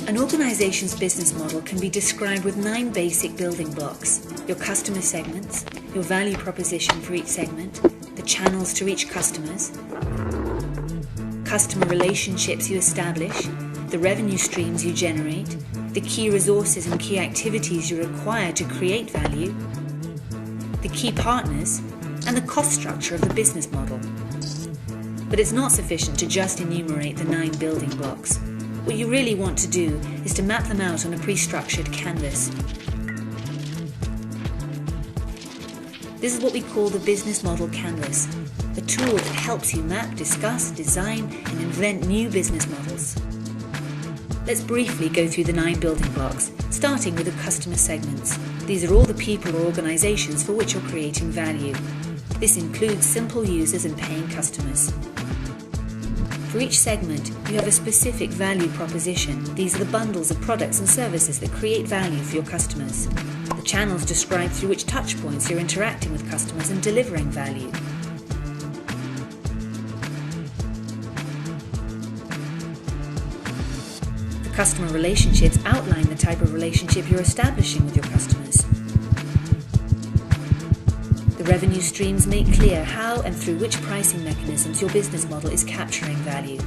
An organization's business model can be described with 9 basic building blocks: your customer segments, your value proposition for each segment, the channels to reach customers, customer relationships you establish, the revenue streams you generate, the key resources and key activities you require to create value, the key partners, and the cost structure of the business model. But it's not sufficient to just enumerate the 9 building blocks. What you really want to do is to map them out on a pre-structured canvas. This is what we call the Business Model Canvas, a tool that helps you map, discuss, design, and invent new business models. Let's briefly go through the 9 building blocks, starting with the customer segments. These are all the people or organizations for which you're creating value. This includes simple users and paying customers. For each segment, you have a specific value proposition. These are the bundles of products and services that create value for your customers. The channels describe through which touchpoints you're interacting with customers and delivering value. The customer relationships outline the type of relationship you're establishing with your customers. The revenue streams make clear how and through which pricing mechanisms your business model is capturing value.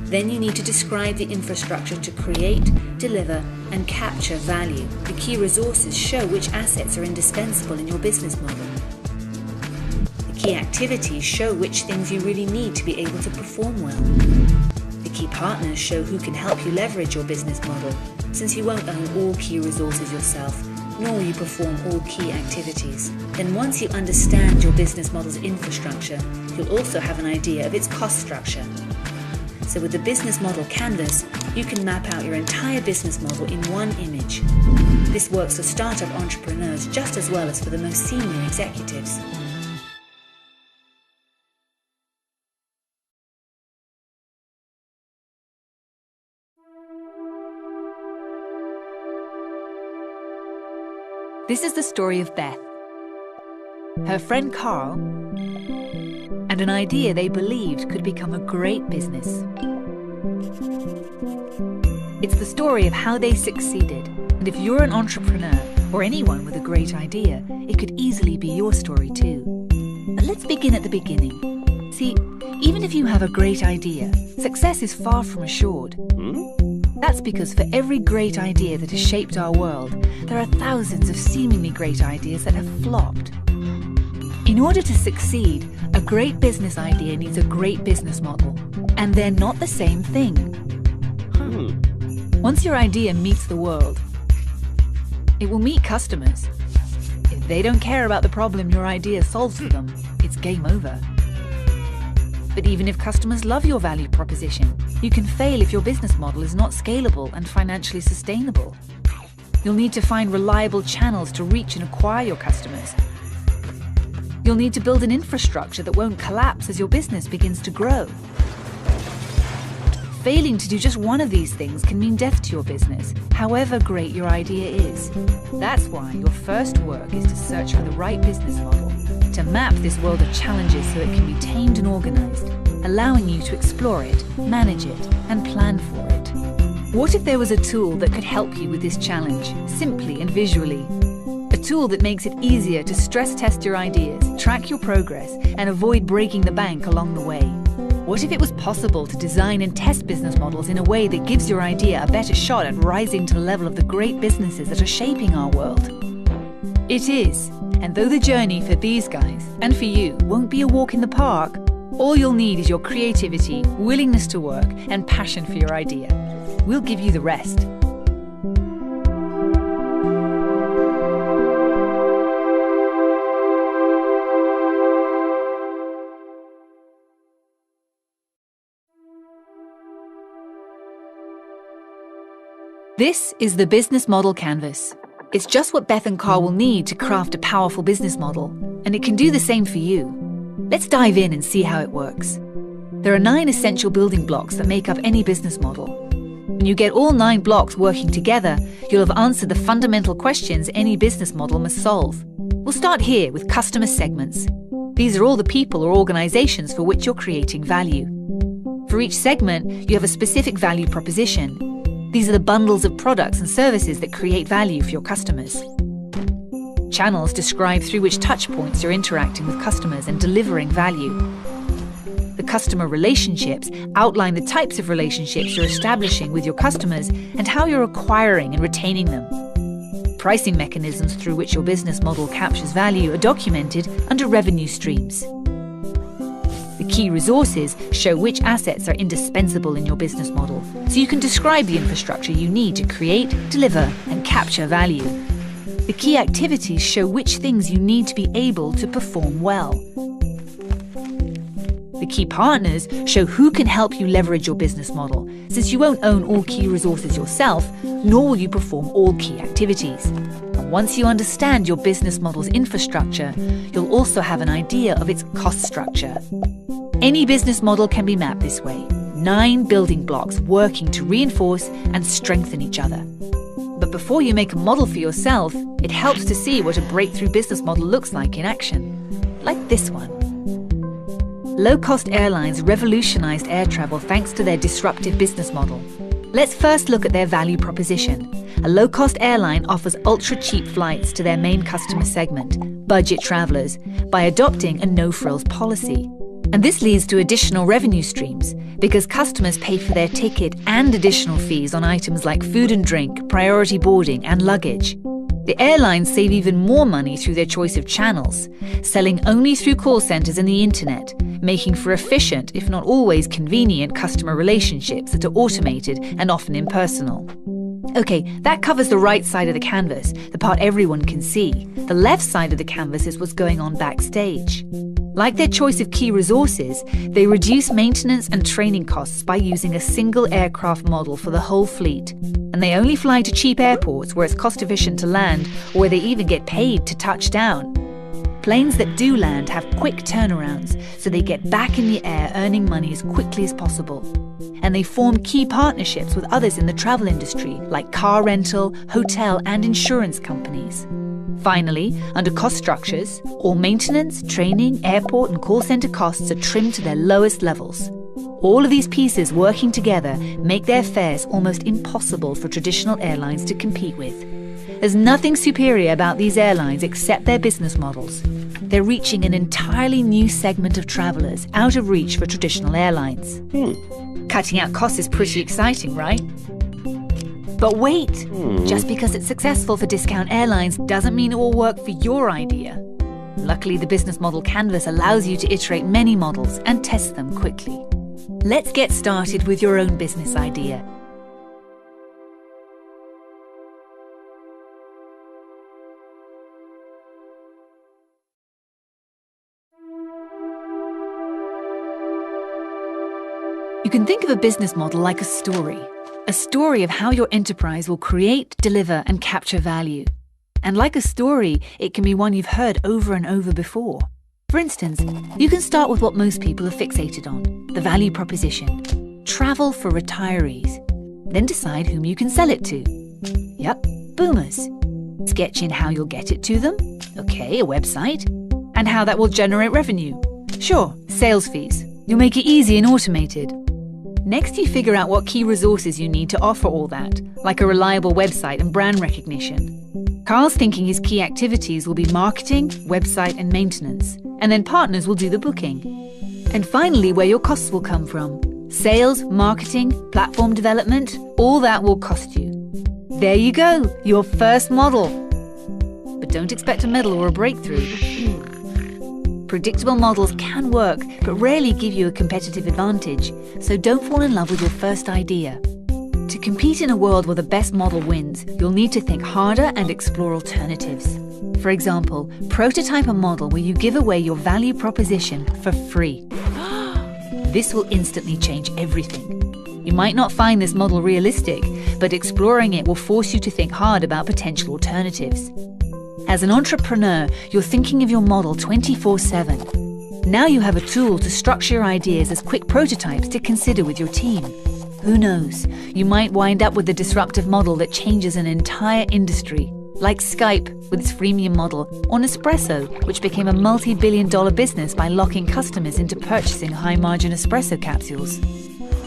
Then you need to describe the infrastructure to create, deliver, and capture value. The key resources show which assets are indispensable in your business model. The key activities show which things you really need to be able to perform well. The key partners show who can help you leverage your business model, since you won't own all key resources yourself, nor will you perform all key activities. Then once you understand your business model's infrastructure, you'll also have an idea of its cost structure. So with the Business Model Canvas, you can map out your entire business model in one image. This works for startup entrepreneurs just as well as for the most senior executives. This is the story of Beth, her friend Carl, and an idea they believed could become a great business. It's the story of how they succeeded, and if you're an entrepreneur or anyone with a great idea, it could easily be your story too. But let's begin at the beginning. See, even if you have a great idea, success is far from assured. That's because for every great idea that has shaped our world, there are thousands of seemingly great ideas that have flopped. In order to succeed, a great business idea needs a great business model, and they're not the same thing. Once your idea meets the world, it will meet customers. If they don't care about the problem your idea solves for them, it's game over. But even if customers love your value proposition, you can fail if your business model is not scalable and financially sustainable. You'll need to find reliable channels to reach and acquire your customers. You'll need to build an infrastructure that won't collapse as your business begins to grow. Failing to do just one of these things can mean death to your business, however great your idea is. That's why your first work is to search for the right business model, to map this world of challenges so it can be tamed and organized, allowing you to explore it, manage it, and plan for it. What if there was a tool that could help you with this challenge, simply and visually? A tool that makes it easier to stress test your ideas, track your progress, and avoid breaking the bank along the way. What if it was possible to design and test business models in a way that gives your idea a better shot at rising to the level of the great businesses that are shaping our world? It is, and though the journey for these guys, and for you, won't be a walk in the park, all you'll need is your creativity, willingness to work, and passion for your idea. We'll give you the rest. This is the Business Model Canvas. It's just what Beth and Carl will need to craft a powerful business model, and it can do the same for you. Let's dive in and see how it works. There are 9 essential building blocks that make up any business model. When you get all 9 blocks working together, you'll have answered the fundamental questions any business model must solve. We'll start here with customer segments. These are all the people or organizations for which you're creating value. For each segment, you have a specific value proposition. These are the bundles of products and services that create value for your customers. Channels describe through which touchpoints you're interacting with customers and delivering value. The customer relationships outline the types of relationships you're establishing with your customers and how you're acquiring and retaining them. Pricing mechanisms through which your business model captures value are documented under revenue streams. The key resources show which assets are indispensable in your business model, so you can describe the infrastructure you need to create, deliver, and capture value. The key activities show which things you need to be able to perform well. The key partners show who can help you leverage your business model, since you won't own all key resources yourself, nor will you perform all key activities. And once you understand your business model's infrastructure, you'll also have an idea of its cost structure. Any business model can be mapped this way: 9 building blocks working to reinforce and strengthen each other. But before you make a model for yourself, it helps to see what a breakthrough business model looks like in action. Like this one. Low-cost airlines revolutionized air travel thanks to their disruptive business model. Let's first look at their value proposition. A low-cost airline offers ultra-cheap flights to their main customer segment, budget travelers, by adopting a no-frills policy. And this leads to additional revenue streams, because customers pay for their ticket and additional fees on items like food and drink, priority boarding, and luggage. The airlines save even more money through their choice of channels, selling only through call centers and the internet, making for efficient, if not always convenient, customer relationships that are automated and often impersonal. Okay, that covers the right side of the canvas, the part everyone can see. The left side of the canvas is what's going on backstage. Like their choice of key resources, they reduce maintenance and training costs by using a single aircraft model for the whole fleet. And they only fly to cheap airports where it's cost efficient to land, or where they even get paid to touch down. Planes that do land have quick turnarounds, so they get back in the air earning money as quickly as possible. And they form key partnerships with others in the travel industry, like car rental, hotel, and insurance companies. Finally, under cost structures, all maintenance, training, airport, and call center costs are trimmed to their lowest levels. All of these pieces working together make their fares almost impossible for traditional airlines to compete with. There's nothing superior about these airlines except their business models. They're reaching an entirely new segment of travelers out of reach for traditional airlines. Cutting out costs is pretty exciting, right? But wait! Just because it's successful for discount airlines doesn't mean it will work for your idea. Luckily, the business model canvas allows you to iterate many models and test them quickly. Let's get started with your own business idea. You can think of a business model like a story of how your enterprise will create, deliver, and capture value. And like a story, it can be one you've heard over and over before. For instance, you can start with what most people are fixated on, the value proposition. Travel for retirees. Then decide whom you can sell it to. Yep, boomers. Sketch in how you'll get it to them. Okay, a website. And how that will generate revenue. Sure, sales fees. You'll make it easy and automated. Next, you figure out what key resources you need to offer all that, like a reliable website and brand recognition. Carl's thinking his key activities will be marketing, website, and maintenance, and then partners will do the booking. And finally, where your costs will come from. Sales, marketing, platform development, all that will cost you. There you go, your first model. But don't expect a medal or a breakthrough. Predictable models can work, but rarely give you a competitive advantage, so don't fall in love with your first idea. To compete in a world where the best model wins, you'll need to think harder and explore alternatives. For example, prototype a model where you give away your value proposition for free. This will instantly change everything. You might not find this model realistic, but exploring it will force you to think hard about potential alternatives. As an entrepreneur, you're thinking of your model 24/7. Now you have a tool to structure your ideas as quick prototypes to consider with your team. Who knows, you might wind up with a disruptive model that changes an entire industry, like Skype with its freemium model, or Nespresso, which became a multi-billion-dollar business by locking customers into purchasing high-margin espresso capsules.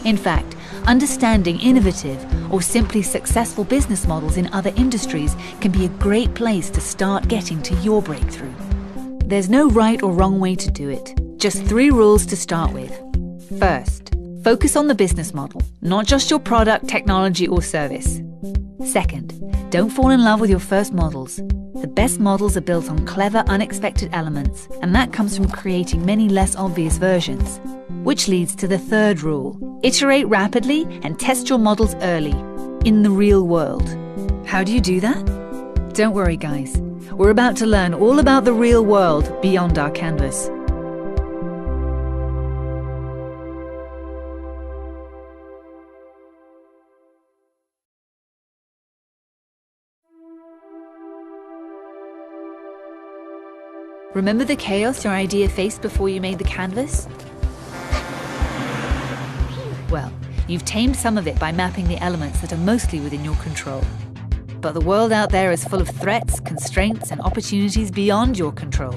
In fact, understanding innovative or simply successful business models in other industries can be a great place to start getting to your breakthrough. There's no right or wrong way to do it, just 3 rules to start with. First, focus on the business model, not just your product, technology, or service. Second, don't fall in love with your first models. The best models are built on clever, unexpected elements, and that comes from creating many less obvious versions. Which leads to the third rule: iterate rapidly and test your models early, in the real world. How do you do that? Don't worry, guys. We're about to learn all about the real world beyond our canvas. Remember the chaos your idea faced before you made the canvas? Well, you've tamed some of it by mapping the elements that are mostly within your control. But the world out there is full of threats, constraints, and opportunities beyond your control.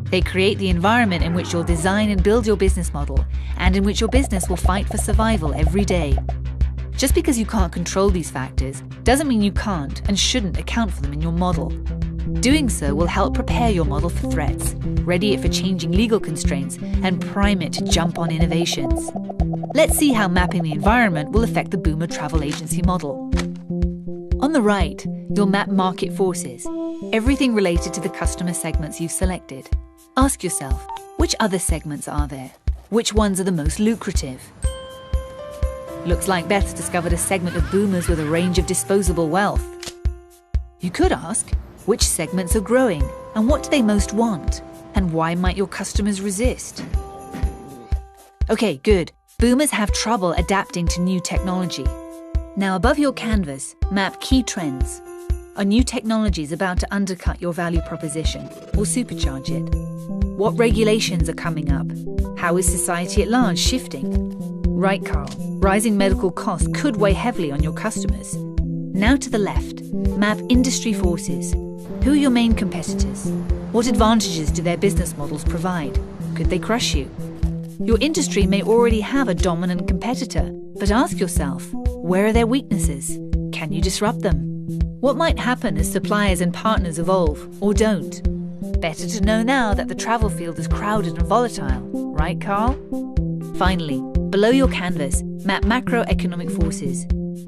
They create the environment in which you'll design and build your business model, and in which your business will fight for survival every day. Just because you can't control these factors doesn't mean you can't and shouldn't account for them in your model. Doing so will help prepare your model for threats, ready it for changing legal constraints, and prime it to jump on innovations. Let's see how mapping the environment will affect the Boomer travel agency model. On the right, you'll map market forces, everything related to the customer segments you've selected. Ask yourself, which other segments are there? Which ones are the most lucrative? Looks like Beth's discovered a segment of boomers with a range of disposable wealth. You could ask, which segments are growing, and what do they most want? And why might your customers resist? Okay, good. Boomers have trouble adapting to new technology. Now above your canvas, map key trends. Are new technologies about to undercut your value proposition or supercharge it? What regulations are coming up? How is society at large shifting? Right, Carl, rising medical costs could weigh heavily on your customers. Now to the left, map industry forces. Who are your main competitors? What advantages do their business models provide? Could they crush you? Your industry may already have a dominant competitor, but ask yourself, where are their weaknesses? Can you disrupt them? What might happen as suppliers and partners evolve, or don't? Better to know now that the travel field is crowded and volatile, right, Carl? Finally, below your canvas, map macroeconomic forces.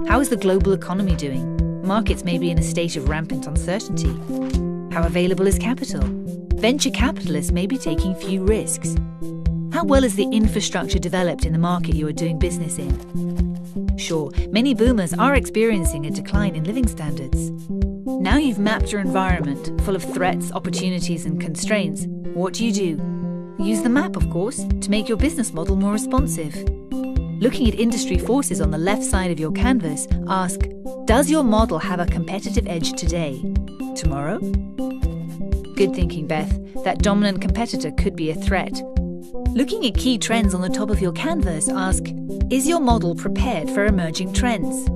How is the global economy doing? Markets may be in a state of rampant uncertainty. How available is capital? Venture capitalists may be taking few risks. How well is the infrastructure developed in the market you are doing business in? Sure, many boomers are experiencing a decline in living standards. Now you've mapped your environment, full of threats, opportunities, and constraints. What do? Use the map, of course, to make your business model more responsive. Looking at industry forces on the left side of your canvas, ask, does your model have a competitive edge today? Tomorrow? Good thinking, Beth. That dominant competitor could be a threat. Looking at key trends on the top of your canvas, ask, is your model prepared for emerging trends?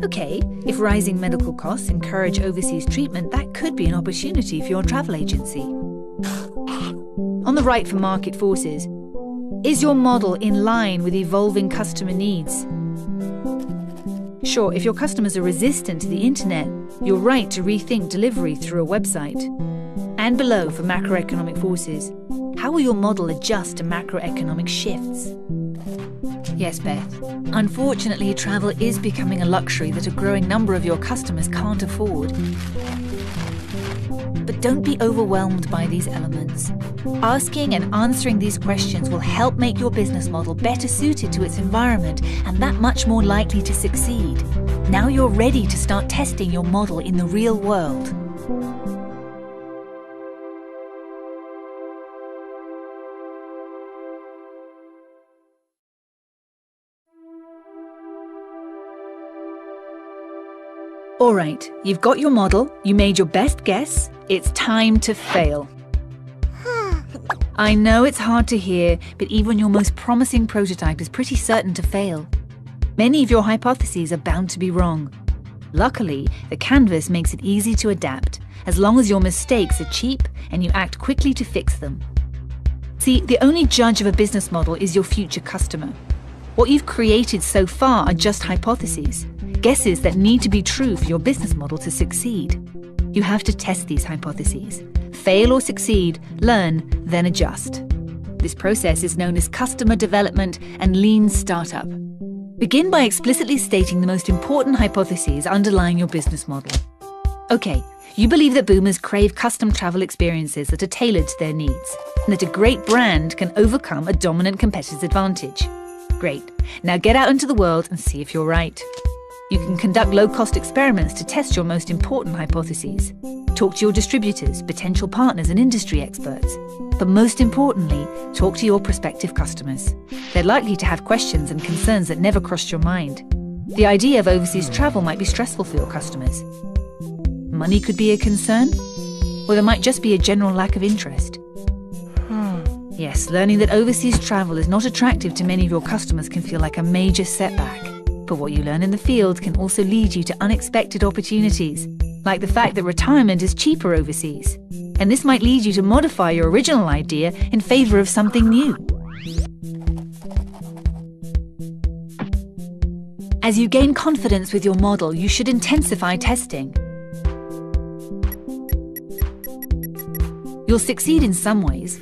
Okay, if rising medical costs encourage overseas treatment, that could be an opportunity for your travel agency. On the right for market forces, is your model in line with evolving customer needs? Sure, if your customers are resistant to the internet, you're right to rethink delivery through a website. And below for macroeconomic forces, how will your model adjust to macroeconomic shifts? Yes, Beth. Unfortunately, travel is becoming a luxury that a growing number of your customers can't afford. But don't be overwhelmed by these elements. Asking and answering these questions will help make your business model better suited to its environment and that much more likely to succeed. Now you're ready to start testing your model in the real world. All right, you've got your model, you made your best guess, it's time to fail. I know it's hard to hear, but even your most promising prototype is pretty certain to fail. Many of your hypotheses are bound to be wrong. Luckily, the canvas makes it easy to adapt, as long as your mistakes are cheap and you act quickly to fix them. See, the only judge of a business model is your future customer. What you've created so far are just hypotheses, guesses that need to be true for your business model to succeed. You have to test these hypotheses. Fail or succeed, learn, then adjust. This process is known as customer development and lean startup. Begin by explicitly stating the most important hypotheses underlying your business model. Okay, you believe that boomers crave custom travel experiences that are tailored to their needs, and that a great brand can overcome a dominant competitor's advantage. Great. Now get out into the world and see if you're right. You can conduct low-cost experiments to test your most important hypotheses. Talk to your distributors, potential partners, and industry experts. But most importantly, talk to your prospective customers. They're likely to have questions and concerns that never crossed your mind. The idea of overseas travel might be stressful for your customers. Money could be a concern, or there might just be a general lack of interest. Yes, learning that overseas travel is not attractive to many of your customers can feel like a major setback. But what you learn in the field can also lead you to unexpected opportunities, like the fact that retirement is cheaper overseas. And this might lead you to modify your original idea in favor of something new. As you gain confidence with your model, you should intensify testing. You'll succeed in some ways,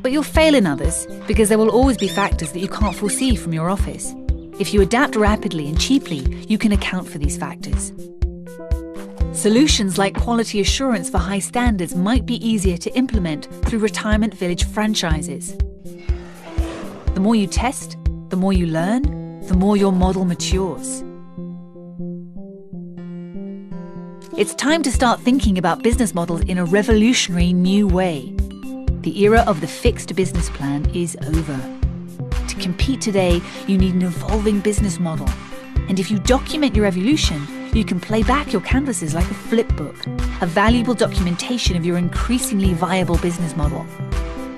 but you'll fail in others because there will always be factors that you can't foresee from your office. If you adapt rapidly and cheaply, you can account for these factors. Solutions like quality assurance for high standards might be easier to implement through retirement village franchises. The more you test, the more you learn, the more your model matures. It's time to start thinking about business models in a revolutionary new way. The era of the fixed business plan is over. To compete today, you need an evolving business model. And if you document your evolution, you can play back your canvases like a flip book, a valuable documentation of your increasingly viable business model.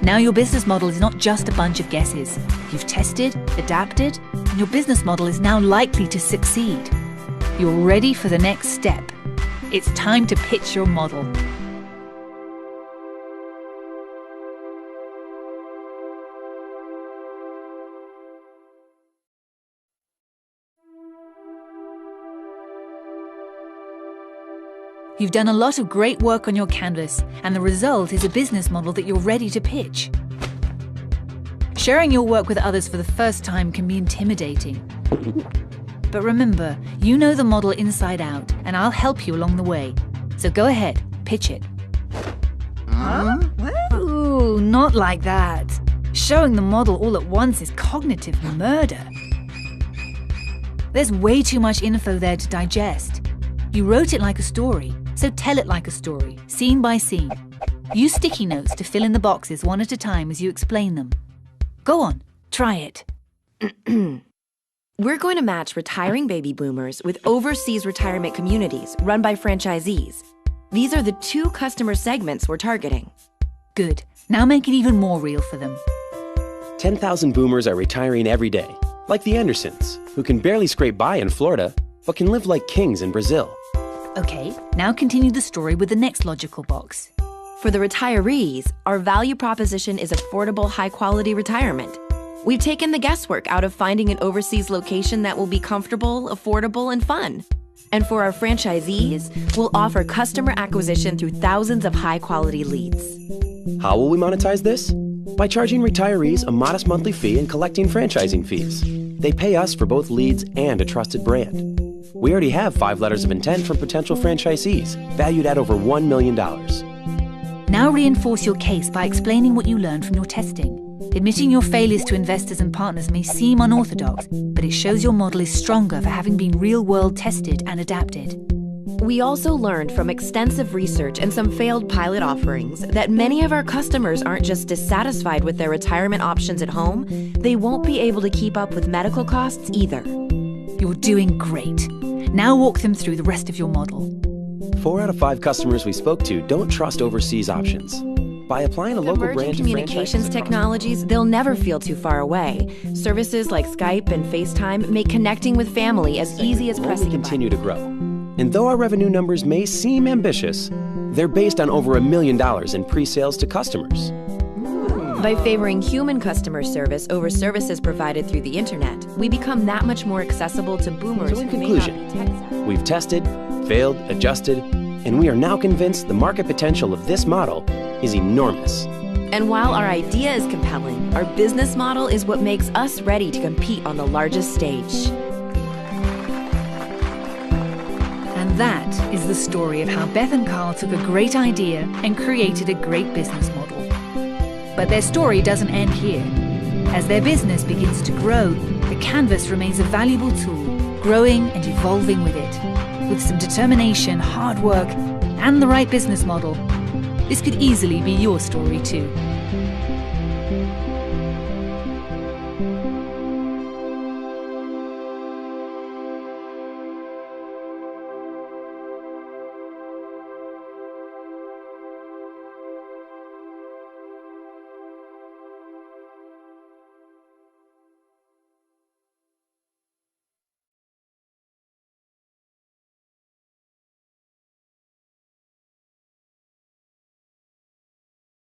Now your business model is not just a bunch of guesses. You've tested, adapted, and your business model is now likely to succeed. You're ready for the next step. It's time to pitch your model. You've done a lot of great work on your canvas, and the result is a business model that you're ready to pitch. Sharing your work with others for the first time can be intimidating. But remember, you know the model inside out, and I'll help you along the way. So go ahead, pitch it. Huh? What? Ooh, not like that. Showing the model all at once is cognitive murder. There's way too much info there to digest. You wrote it like a story, so tell it like a story, scene by scene. Use sticky notes to fill in the boxes one at a time as you explain them. Go on, try it. We're going to match retiring baby boomers with overseas retirement communities run by franchisees. These are the two customer segments we're targeting. Good. Now make it even more real for them. 10,000 boomers are retiring every day, like the Andersons, who can barely scrape by in Florida, but can live like kings in Brazil. Okay, now continue the story with the next logical box. For the retirees, our value proposition is affordable, high-quality retirement. We've taken the guesswork out of finding an overseas location that will be comfortable, affordable, and fun. And for our franchisees, we'll offer customer acquisition through thousands of high-quality leads. How will we monetize this? By charging retirees a modest monthly fee and collecting franchising fees. They pay us for both leads and a trusted brand. We already have 5 letters of intent from potential franchisees, valued at over $1 million. Now reinforce your case by explaining what you learned from your testing. Admitting your failures to investors and partners may seem unorthodox, but it shows your model is stronger for having been real-world tested and adapted. We also learned from extensive research and some failed pilot offerings that many of our customers aren't just dissatisfied with their retirement options at home, they won't be able to keep up with medical costs either. You're doing great. Now walk them through the rest of your model. 4 out of 5 customers we spoke to don't trust overseas options. By applying a local Emerging brand to communications technologies, they'll never feel too far away. Services like Skype and FaceTime make connecting with family as easy as pressing a button. continue to grow. And though our revenue numbers may seem ambitious, they're based on over $1 million in pre-sales to customers. By favoring human customer service over services provided through the internet, we become that much more accessible to boomers So in who may not conclusion, be tech-savvy. we've tested, failed, adjusted, and we are now convinced the market potential of this model is enormous. And while our idea is compelling, our business model is what makes us ready to compete on the largest stage. And that is the story of how Beth and Carl took a great idea and created a great business model. But their story doesn't end here. As their business begins to grow, the canvas remains a valuable tool, growing and evolving with it. With some determination, hard work, and the right business model, this could easily be your story too.